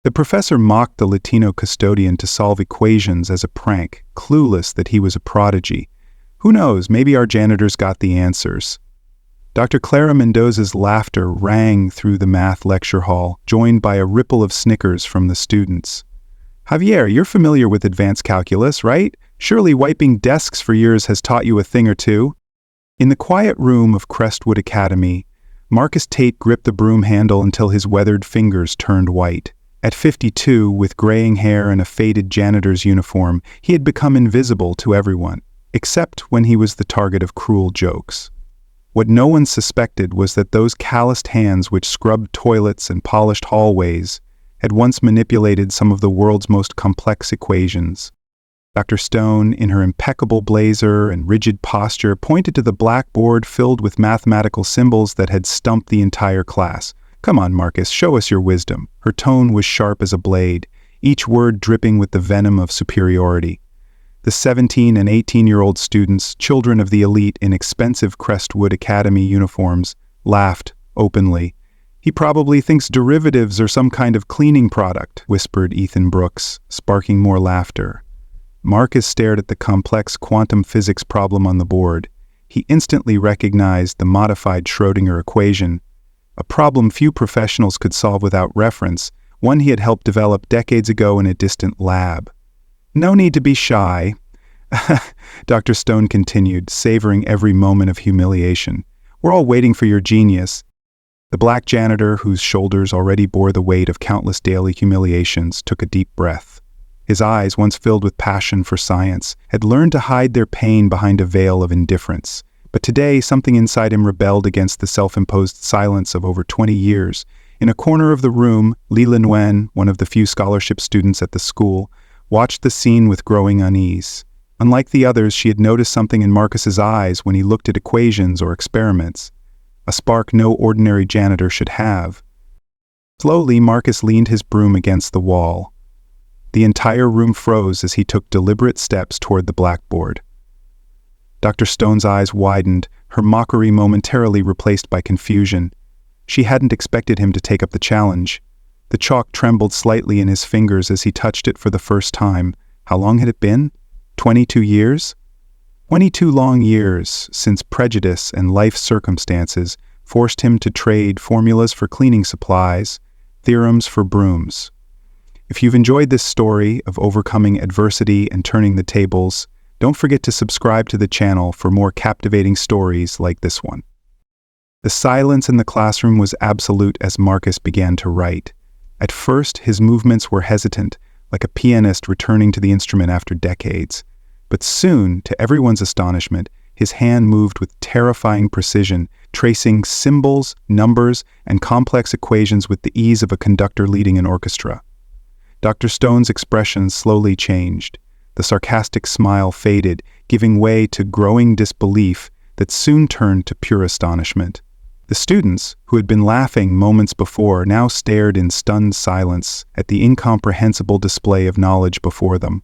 The professor mocked the Latino custodian to solve equations as a prank, clueless that he was a prodigy. Who knows, maybe our janitors got the answers. Dr. Clara Mendoza's laughter rang through the math lecture hall, joined by a ripple of snickers from the students. Javier, you're familiar with advanced calculus, right? Surely wiping desks for years has taught you a thing or two. In the quiet room of Crestwood Academy, Marcus Tate gripped the broom handle until his weathered fingers turned white. At 52, with graying hair and a faded janitor's uniform, he had become invisible to everyone, except when he was the target of cruel jokes. What no one suspected was that those calloused hands which scrubbed toilets and polished hallways had once manipulated some of the world's most complex equations. Dr. Stone, in her impeccable blazer and rigid posture, pointed to the blackboard filled with mathematical symbols that had stumped the entire class. "Come on, Marcus, show us your wisdom." Her tone was sharp as a blade, each word dripping with the venom of superiority. The 17 and 18-year-old students, children of the elite in expensive Crestwood Academy uniforms, laughed openly. "He probably thinks derivatives are some kind of cleaning product," whispered Ethan Brooks, sparking more laughter. Marcus stared at the complex quantum physics problem on the board. He instantly recognized the modified Schrödinger equation, a problem few professionals could solve without reference, one he had helped develop decades ago in a distant lab. "No need to be shy," Dr. Stone continued, savoring every moment of humiliation. "We're all waiting for your genius." The black janitor, whose shoulders already bore the weight of countless daily humiliations, took a deep breath. His eyes, once filled with passion for science, had learned to hide their pain behind a veil of indifference. But today, something inside him rebelled against the self-imposed silence of over 20 years. In a corner of the room, Lila Nguyen, one of the few scholarship students at the school, watched the scene with growing unease. Unlike the others, she had noticed something in Marcus's eyes when he looked at equations or experiments, a spark no ordinary janitor should have. Slowly, Marcus leaned his broom against the wall. The entire room froze as he took deliberate steps toward the blackboard. Dr. Stone's eyes widened, her mockery momentarily replaced by confusion. She hadn't expected him to take up the challenge. The chalk trembled slightly in his fingers as he touched it for the first time. How long had it been? 22 years? 22 long years since prejudice and life circumstances forced him to trade formulas for cleaning supplies, theorems for brooms. If you've enjoyed this story of overcoming adversity and turning the tables, don't forget to subscribe to the channel for more captivating stories like this one. The silence in the classroom was absolute as Marcus began to write. At first, his movements were hesitant, like a pianist returning to the instrument after decades. But soon, to everyone's astonishment, his hand moved with terrifying precision, tracing symbols, numbers, and complex equations with the ease of a conductor leading an orchestra. Dr. Stone's expression slowly changed. The sarcastic smile faded, giving way to growing disbelief that soon turned to pure astonishment. The students, who had been laughing moments before, now stared in stunned silence at the incomprehensible display of knowledge before them.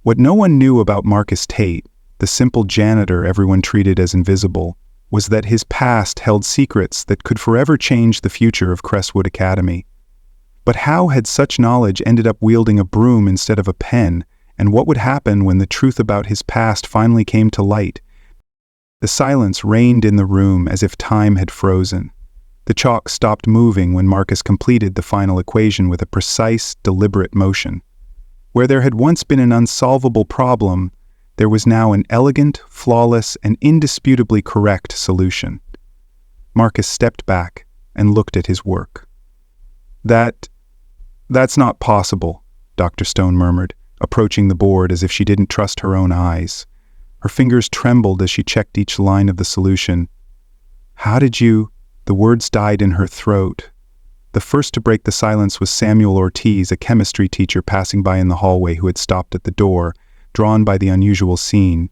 What no one knew about Marcus Tate, the simple janitor everyone treated as invisible, was that his past held secrets that could forever change the future of Crestwood Academy. But how had such knowledge ended up wielding a broom instead of a pen, and what would happen when the truth about his past finally came to light? The silence reigned in the room as if time had frozen. The chalk stopped moving when Marcus completed the final equation with a precise, deliberate motion. Where there had once been an unsolvable problem, there was now an elegant, flawless, and indisputably correct solution. Marcus stepped back and looked at his work. That's not possible," Dr. Stone murmured, approaching the board as if she didn't trust her own eyes. Her fingers trembled as she checked each line of the solution. "How did you—" The words died in her throat. The first to break the silence was Samuel Ortiz, a chemistry teacher passing by in the hallway who had stopped at the door, drawn by the unusual scene.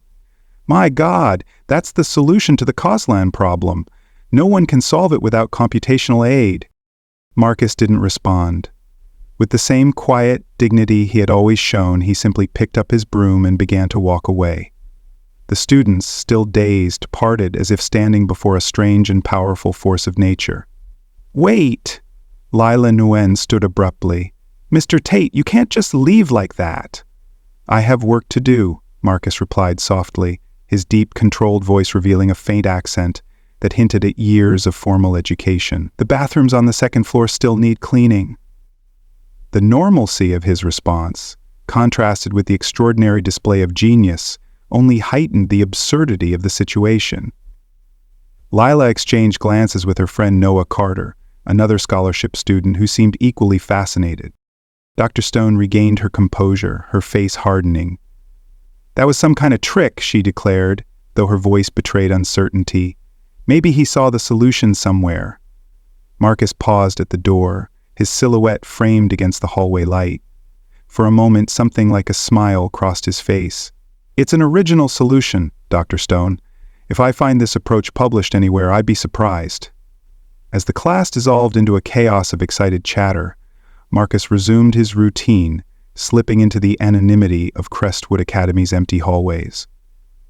"My God, that's the solution to the Coslan problem. No one can solve it without computational aid." Marcus didn't respond. With the same quiet dignity he had always shown, he simply picked up his broom and began to walk away. The students, still dazed, parted as if standing before a strange and powerful force of nature. "Wait!" Lila Nguyen stood abruptly. "Mr. Tate, you can't just leave like that." "I have work to do," Marcus replied softly, his deep, controlled voice revealing a faint accent that hinted at years of formal education. "The bathrooms on the second floor still need cleaning." The normalcy of his response, contrasted with the extraordinary display of genius, only heightened the absurdity of the situation. Lila exchanged glances with her friend Noah Carter, another scholarship student who seemed equally fascinated. Dr. Stone regained her composure, her face hardening. "That was some kind of trick," she declared, though her voice betrayed uncertainty. "Maybe he saw the solution somewhere." Marcus paused at the door, his silhouette framed against the hallway light. For a moment, something like a smile crossed his face. "It's an original solution, Dr. Stone. If I find this approach published anywhere, I'd be surprised." As the class dissolved into a chaos of excited chatter, Marcus resumed his routine, slipping into the anonymity of Crestwood Academy's empty hallways.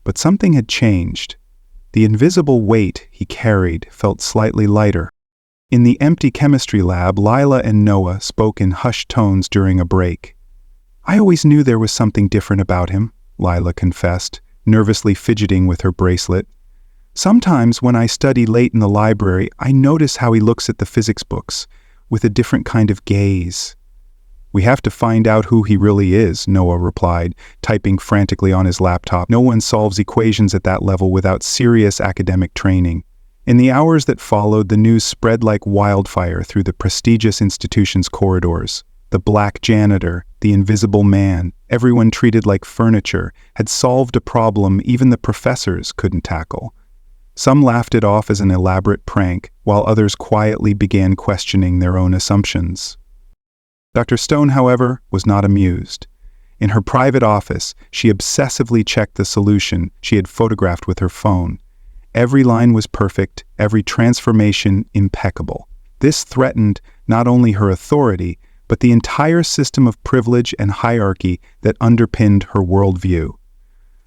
But something had changed. The invisible weight he carried felt slightly lighter. In the empty chemistry lab, Lila and Noah spoke in hushed tones during a break. "I always knew there was something different about him," Lila confessed, nervously fidgeting with her bracelet. "Sometimes when I study late in the library, I notice how he looks at the physics books, with a different kind of gaze." "We have to find out who he really is," Noah replied, typing frantically on his laptop. "No one solves equations at that level without serious academic training." In the hours that followed, the news spread like wildfire through the prestigious institution's corridors. The black janitor, the invisible man, everyone treated like furniture, had solved a problem even the professors couldn't tackle. Some laughed it off as an elaborate prank, while others quietly began questioning their own assumptions. Dr. Stone, however, was not amused. In her private office, she obsessively checked the solution she had photographed with her phone. Every line was perfect, every transformation impeccable. This threatened not only her authority, but the entire system of privilege and hierarchy that underpinned her worldview.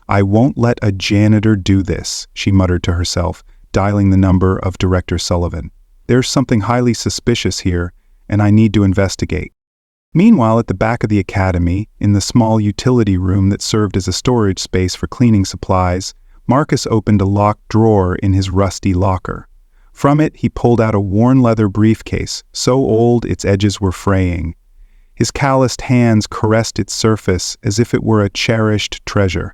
"I won't let a janitor do this," she muttered to herself, dialing the number of Director Sullivan. "There's something highly suspicious here, and I need to investigate." Meanwhile, at the back of the academy, in the small utility room that served as a storage space for cleaning supplies, Marcus opened a locked drawer in his rusty locker. From it, he pulled out a worn leather briefcase, so old its edges were fraying. His calloused hands caressed its surface as if it were a cherished treasure.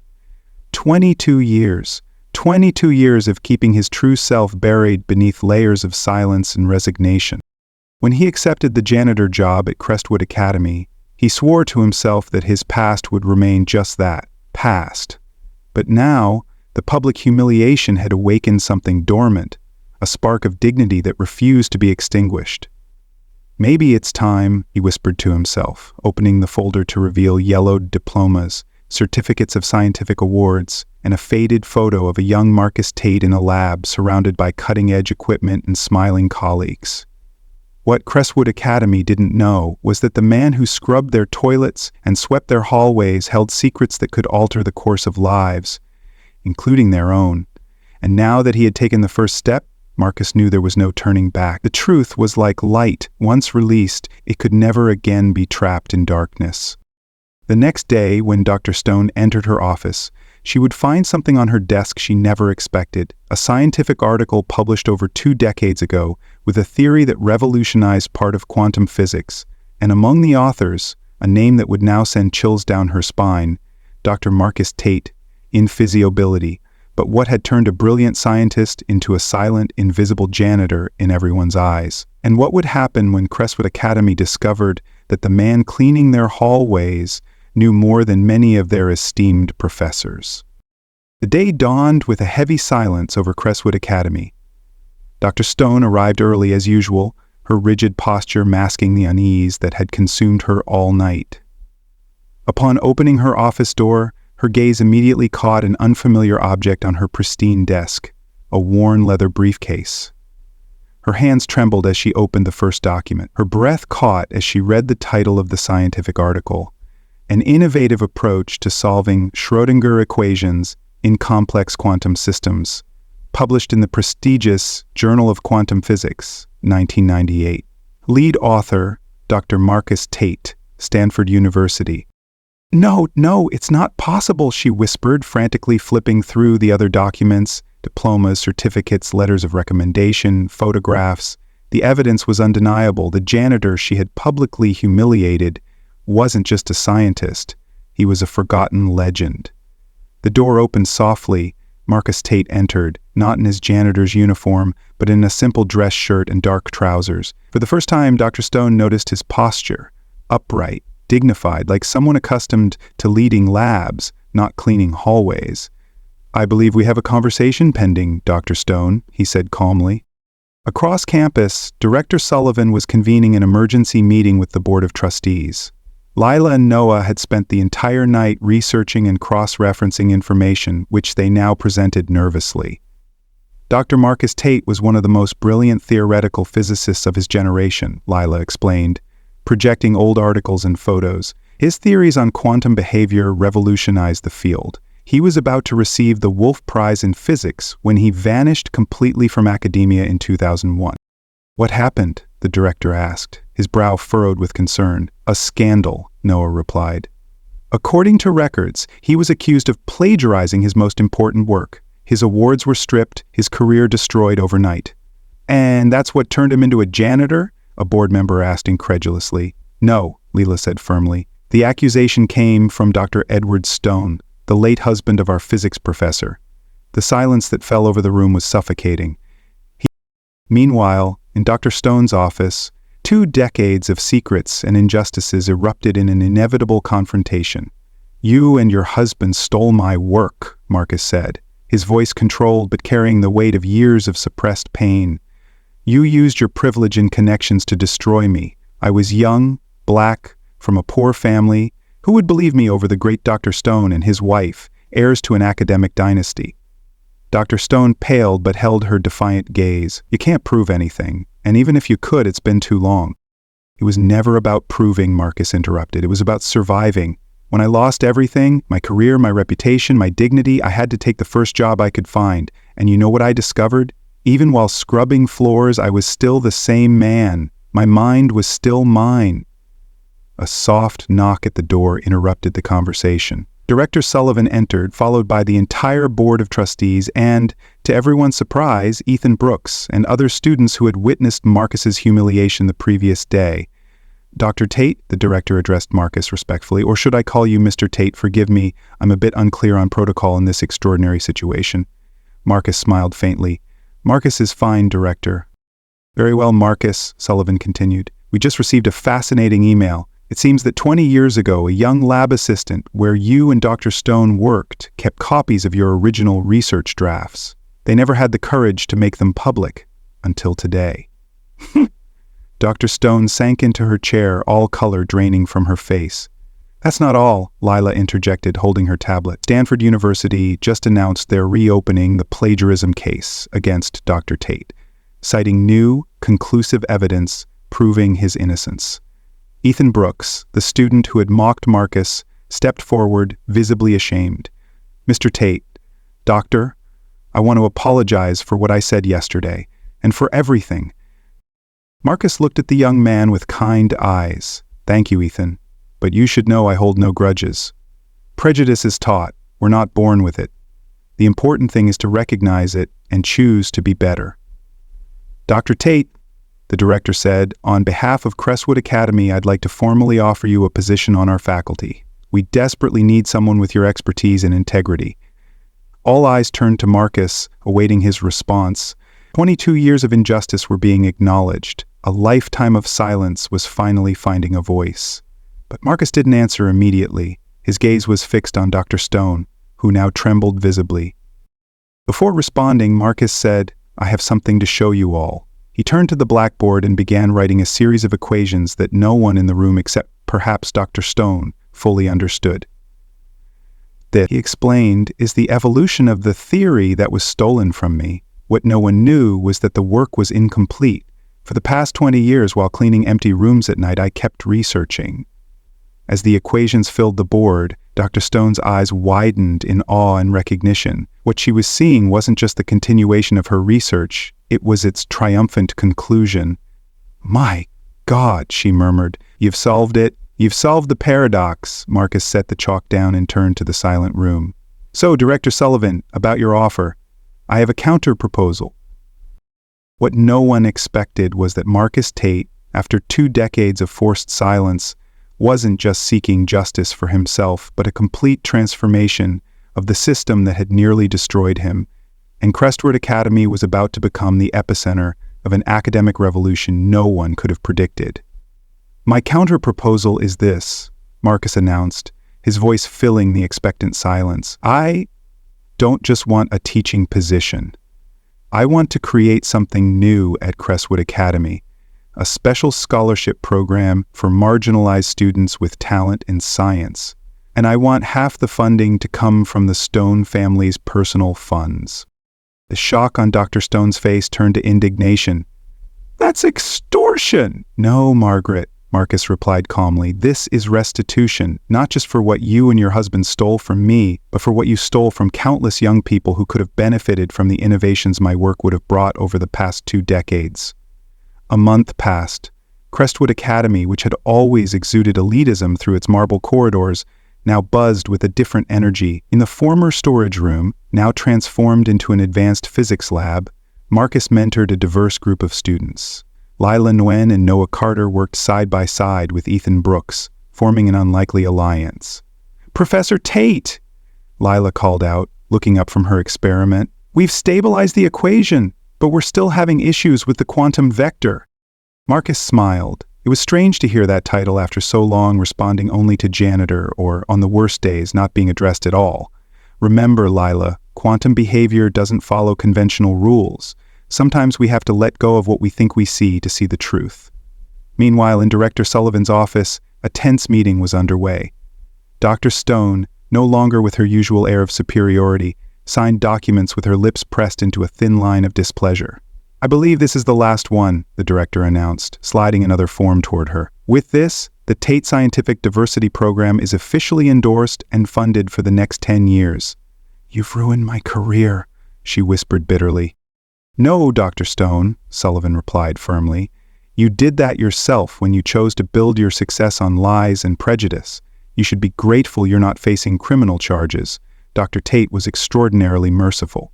22 years. 22 years of keeping his true self buried beneath layers of silence and resignation. When he accepted the janitor job at Crestwood Academy, he swore to himself that his past would remain just that, past. But now, the public humiliation had awakened something dormant, a spark of dignity that refused to be extinguished. "Maybe it's time," he whispered to himself, opening the folder to reveal yellowed diplomas, certificates of scientific awards, and a faded photo of a young Marcus Tate in a lab surrounded by cutting-edge equipment and smiling colleagues. What Crestwood Academy didn't know was that the man who scrubbed their toilets and swept their hallways held secrets that could alter the course of lives, including their own. And now that he had taken the first step, Marcus knew there was no turning back. The truth was like light. Once released, it could never again be trapped in darkness. The next day, when Dr. Stone entered her office, she would find something on her desk she never expected, a scientific article published over 2 decades ago with a theory that revolutionized part of quantum physics, and among the authors, a name that would now send chills down her spine, Dr. Marcus Tate, in physiobility, but what had turned a brilliant scientist into a silent, invisible janitor in everyone's eyes. And what would happen when Crestwood Academy discovered that the man cleaning their hallways knew more than many of their esteemed professors? The day dawned with a heavy silence over Crestwood Academy. Dr. Stone arrived early as usual, her rigid posture masking the unease that had consumed her all night. Upon opening her office door, her gaze immediately caught an unfamiliar object on her pristine desk, a worn leather briefcase. Her hands trembled as she opened the first document. Her breath caught as she read the title of the scientific article, An Innovative Approach to Solving Schrödinger Equations in Complex Quantum Systems, published in the prestigious Journal of Quantum Physics, 1998. Lead author, Dr. Marcus Tate, Stanford University. No, no, it's not possible, she whispered, frantically flipping through the other documents, diplomas, certificates, letters of recommendation, photographs. The evidence was undeniable. The janitor she had publicly humiliated wasn't just a scientist. He was a forgotten legend. The door opened softly. Marcus Tate entered, not in his janitor's uniform, but in a simple dress shirt and dark trousers. For the first time, Dr. Stone noticed his posture, upright, dignified, like someone accustomed to leading labs, not cleaning hallways. "I believe we have a conversation pending, Dr. Stone," he said calmly. Across campus, Director Sullivan was convening an emergency meeting with the Board of Trustees. Lila and Noah had spent the entire night researching and cross-referencing information, which they now presented nervously. Dr. Marcus Tate was one of the most brilliant theoretical physicists of his generation, Lila explained, projecting old articles and photos. His theories on quantum behavior revolutionized the field. He was about to receive the Wolf Prize in Physics when he vanished completely from academia in 2001. "What happened?" the director asked, his brow furrowed with concern. "A scandal," Noah replied. According to records, he was accused of plagiarizing his most important work. His awards were stripped, his career destroyed overnight. "And that's what turned him into a janitor?" a board member asked incredulously. "No," Lila said firmly. "The accusation came from Dr. Edward Stone, the late husband of our physics professor." The silence that fell over the room was suffocating. Meanwhile, in Dr. Stone's office, 2 decades of secrets and injustices erupted in an inevitable confrontation. "You and your husband stole my work," Marcus said, his voice controlled but carrying the weight of years of suppressed pain. "You used your privilege and connections to destroy me. I was young, black, from a poor family. Who would believe me over the great Dr. Stone and his wife, heirs to an academic dynasty?" Dr. Stone paled but held her defiant gaze. "You can't prove anything, and even if you could, it's been too long." "It was never about proving," Marcus interrupted. "It was about surviving. When I lost everything, my career, my reputation, my dignity, I had to take the first job I could find. And you know what I discovered? Even while scrubbing floors, I was still the same man. My mind was still mine." A soft knock at the door interrupted the conversation. Director Sullivan entered, followed by the entire Board of Trustees and, to everyone's surprise, Ethan Brooks and other students who had witnessed Marcus's humiliation the previous day. "Dr. Tate," the director addressed Marcus respectfully, "or should I call you Mr. Tate? Forgive me, I'm a bit unclear on protocol in this extraordinary situation." Marcus smiled faintly. "Marcus is fine, Director." "Very well, Marcus," Sullivan continued. "We just received a fascinating email. It seems that 20 years ago, a young lab assistant where you and Dr. Stone worked kept copies of your original research drafts. They never had the courage to make them public until today." Dr. Stone sank into her chair, all color draining from her face. "That's not all," Lila interjected, holding her tablet. "Stanford University just announced they're reopening the plagiarism case against Dr. Tate, citing new, conclusive evidence proving his innocence." Ethan Brooks, the student who had mocked Marcus, stepped forward, visibly ashamed. "Mr. Tate, Doctor, I want to apologize for what I said yesterday, and for everything." Marcus looked at the young man with kind eyes. "Thank you, Ethan, but you should know I hold no grudges. Prejudice is taught, we're not born with it. The important thing is to recognize it and choose to be better." "Dr. Tate," the director said, "on behalf of Crestwood Academy, I'd like to formally offer you a position on our faculty. We desperately need someone with your expertise and integrity." All eyes turned to Marcus, awaiting his response. 22 years of injustice were being acknowledged. A lifetime of silence was finally finding a voice. But Marcus didn't answer immediately. His gaze was fixed on Dr. Stone, who now trembled visibly. Before responding, Marcus said, "I have something to show you all." He turned to the blackboard and began writing a series of equations that no one in the room except perhaps Dr. Stone fully understood. "This," he explained, "is the evolution of the theory that was stolen from me. What no one knew was that the work was incomplete. For the past 20 years, while cleaning empty rooms at night, I kept researching." As the equations filled the board, Dr. Stone's eyes widened in awe and recognition. What she was seeing wasn't just the continuation of her research, it was its triumphant conclusion. "My God," she murmured, "you've solved it, You've solved the paradox, Marcus set the chalk down and turned to the silent room. So, Director Sullivan, about your offer. I have a counter-proposal. What no one expected was that Marcus Tate, after 2 decades of forced silence, wasn't just seeking justice for himself, but a complete transformation of the system that had nearly destroyed him, and Crestwood Academy was about to become the epicenter of an academic revolution no one could have predicted. My counter-proposal is this, Marcus announced, his voice filling the expectant silence. I don't just want a teaching position. I want to create something new at Crestwood Academy, a special scholarship program for marginalized students with talent in science. And I want half the funding to come from the Stone family's personal funds. The shock on Dr. Stone's face turned to indignation. That's extortion! No, Margaret, Marcus replied calmly. This is restitution, not just for what you and your husband stole from me, but for what you stole from countless young people who could have benefited from the innovations my work would have brought over the past 2 decades. A month passed. Crestwood Academy, which had always exuded elitism through its marble corridors, now buzzed with a different energy. In the former storage room, now transformed into an advanced physics lab, Marcus mentored a diverse group of students. Lila Nguyen and Noah Carter worked side by side with Ethan Brooks, forming an unlikely alliance. Professor Tate, Lila called out, looking up from her experiment. We've stabilized the equation, but we're still having issues with the quantum vector. Marcus smiled. It was strange to hear that title after so long responding only to Janitor or, on the worst days, not being addressed at all. Remember, Lila, quantum behavior doesn't follow conventional rules. Sometimes we have to let go of what we think we see to see the truth. Meanwhile, in Director Sullivan's office, a tense meeting was underway. Dr. Stone, no longer with her usual air of superiority, signed documents with her lips pressed into a thin line of displeasure. I believe this is the last one, the director announced, sliding another form toward her. With this, the Tate Scientific Diversity Program is officially endorsed and funded for the next 10 years. You've ruined my career, she whispered bitterly. No, Dr. Stone, Sullivan replied firmly. You did that yourself when you chose to build your success on lies and prejudice. You should be grateful you're not facing criminal charges. Dr. Tate was extraordinarily merciful.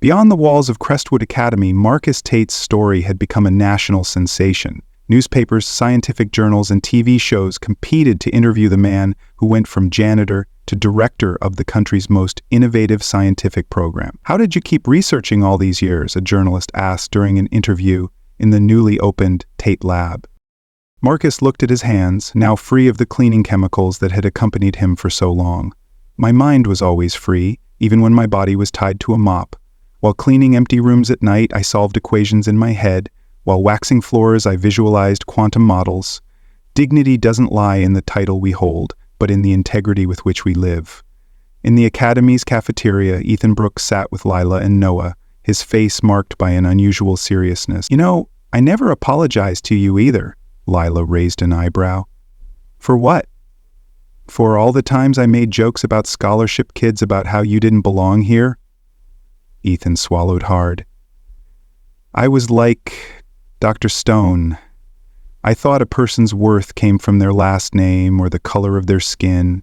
Beyond the walls of Crestwood Academy, Marcus Tate's story had become a national sensation. Newspapers, scientific journals, and TV shows competed to interview the man who went from janitor to director of the country's most innovative scientific program. How did you keep researching all these years? A journalist asked during an interview in the newly opened Tate Lab. Marcus looked at his hands, now free of the cleaning chemicals that had accompanied him for so long. My mind was always free, even when my body was tied to a mop. While cleaning empty rooms at night, I solved equations in my head. While waxing floors, I visualized quantum models. Dignity doesn't lie in the title we hold, but in the integrity with which we live. In the Academy's cafeteria, Ethan Brooks sat with Lila and Noah, his face marked by an unusual seriousness. You know, I never apologized to you either, Lila raised an eyebrow. For what? For all the times I made jokes about scholarship kids about how you didn't belong here? Ethan swallowed hard. I was like Dr. Stone. I thought a person's worth came from their last name or the color of their skin.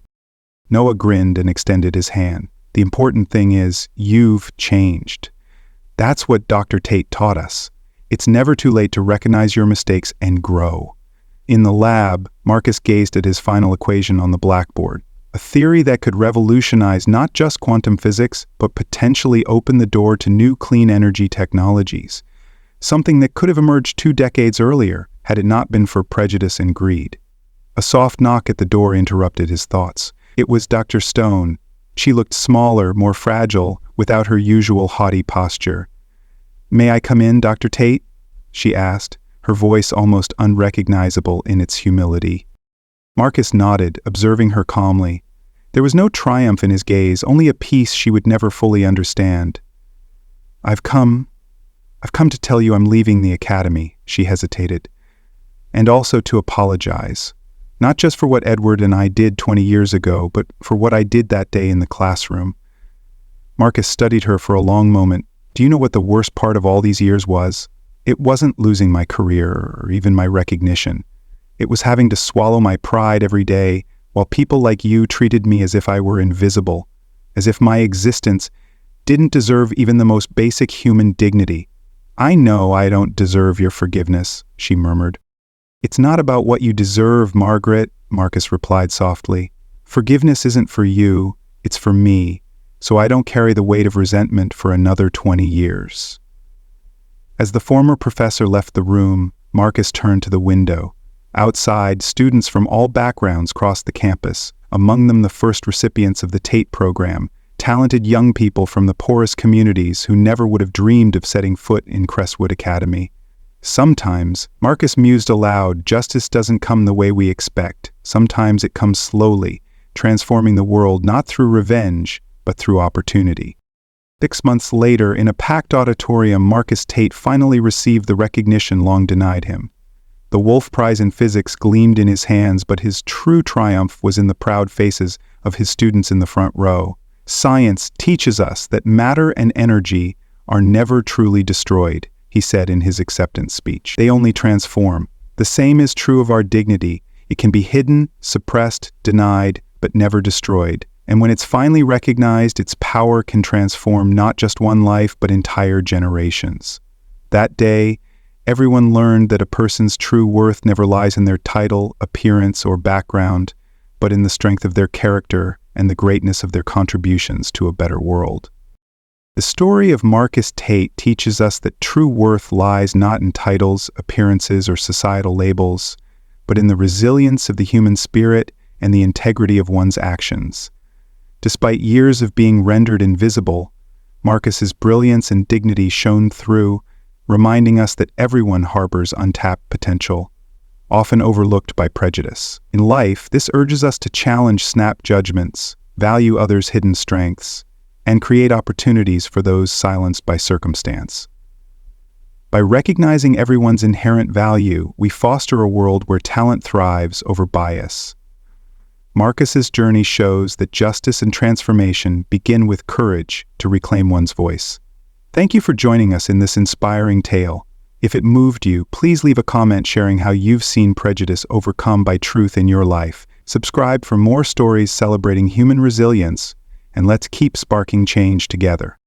Noah grinned and extended his hand. The important thing is, you've changed. That's what Dr. Tate taught us. It's never too late to recognize your mistakes and grow. In the lab, Marcus gazed at his final equation on the blackboard, a theory that could revolutionize not just quantum physics, but potentially open the door to new clean energy technologies. Something that could have emerged 2 decades earlier, had it not been for prejudice and greed. A soft knock at the door interrupted his thoughts. It was Dr. Stone. She looked smaller, more fragile, without her usual haughty posture. May I come in, Dr. Tate? She asked, her voice almost unrecognizable in its humility. Marcus nodded, observing her calmly. There was no triumph in his gaze, only a peace she would never fully understand. I've come to tell you I'm leaving the academy, she hesitated. And also to apologize. Not just for what Edward and I did 20 years ago, but for what I did that day in the classroom. Marcus studied her for a long moment. Do you know what the worst part of all these years was? It wasn't losing my career or even my recognition. It was having to swallow my pride every day, while people like you treated me as if I were invisible, as if my existence didn't deserve even the most basic human dignity. I know I don't deserve your forgiveness, she murmured. It's not about what you deserve, Margaret, Marcus replied softly. Forgiveness isn't for you, it's for me, so I don't carry the weight of resentment for another 20 years. As the former professor left the room, Marcus turned to the window. Outside, students from all backgrounds crossed the campus, among them the first recipients of the Tate program, talented young people from the poorest communities who never would have dreamed of setting foot in Crestwood Academy. Sometimes, Marcus mused aloud, justice doesn't come the way we expect. Sometimes it comes slowly, transforming the world not through revenge, but through opportunity. 6 months later, in a packed auditorium, Marcus Tate finally received the recognition long denied him. The Wolf Prize in Physics gleamed in his hands, but his true triumph was in the proud faces of his students in the front row. Science teaches us that matter and energy are never truly destroyed, he said in his acceptance speech. They only transform. The same is true of our dignity. It can be hidden, suppressed, denied, but never destroyed. And when it's finally recognized, its power can transform not just one life, but entire generations. That day, everyone learned that a person's true worth never lies in their title, appearance, or background, but in the strength of their character and the greatness of their contributions to a better world. The story of Marcus Tate teaches us that true worth lies not in titles, appearances, or societal labels, but in the resilience of the human spirit and the integrity of one's actions. Despite years of being rendered invisible, Marcus's brilliance and dignity shone through, reminding us that everyone harbors untapped potential, often overlooked by prejudice. In life, this urges us to challenge snap judgments, value others' hidden strengths, and create opportunities for those silenced by circumstance. By recognizing everyone's inherent value, we foster a world where talent thrives over bias. Marcus's journey shows that justice and transformation begin with courage to reclaim one's voice. Thank you for joining us in this inspiring tale. If it moved you, please leave a comment sharing how you've seen prejudice overcome by truth in your life. Subscribe for more stories celebrating human resilience, and let's keep sparking change together.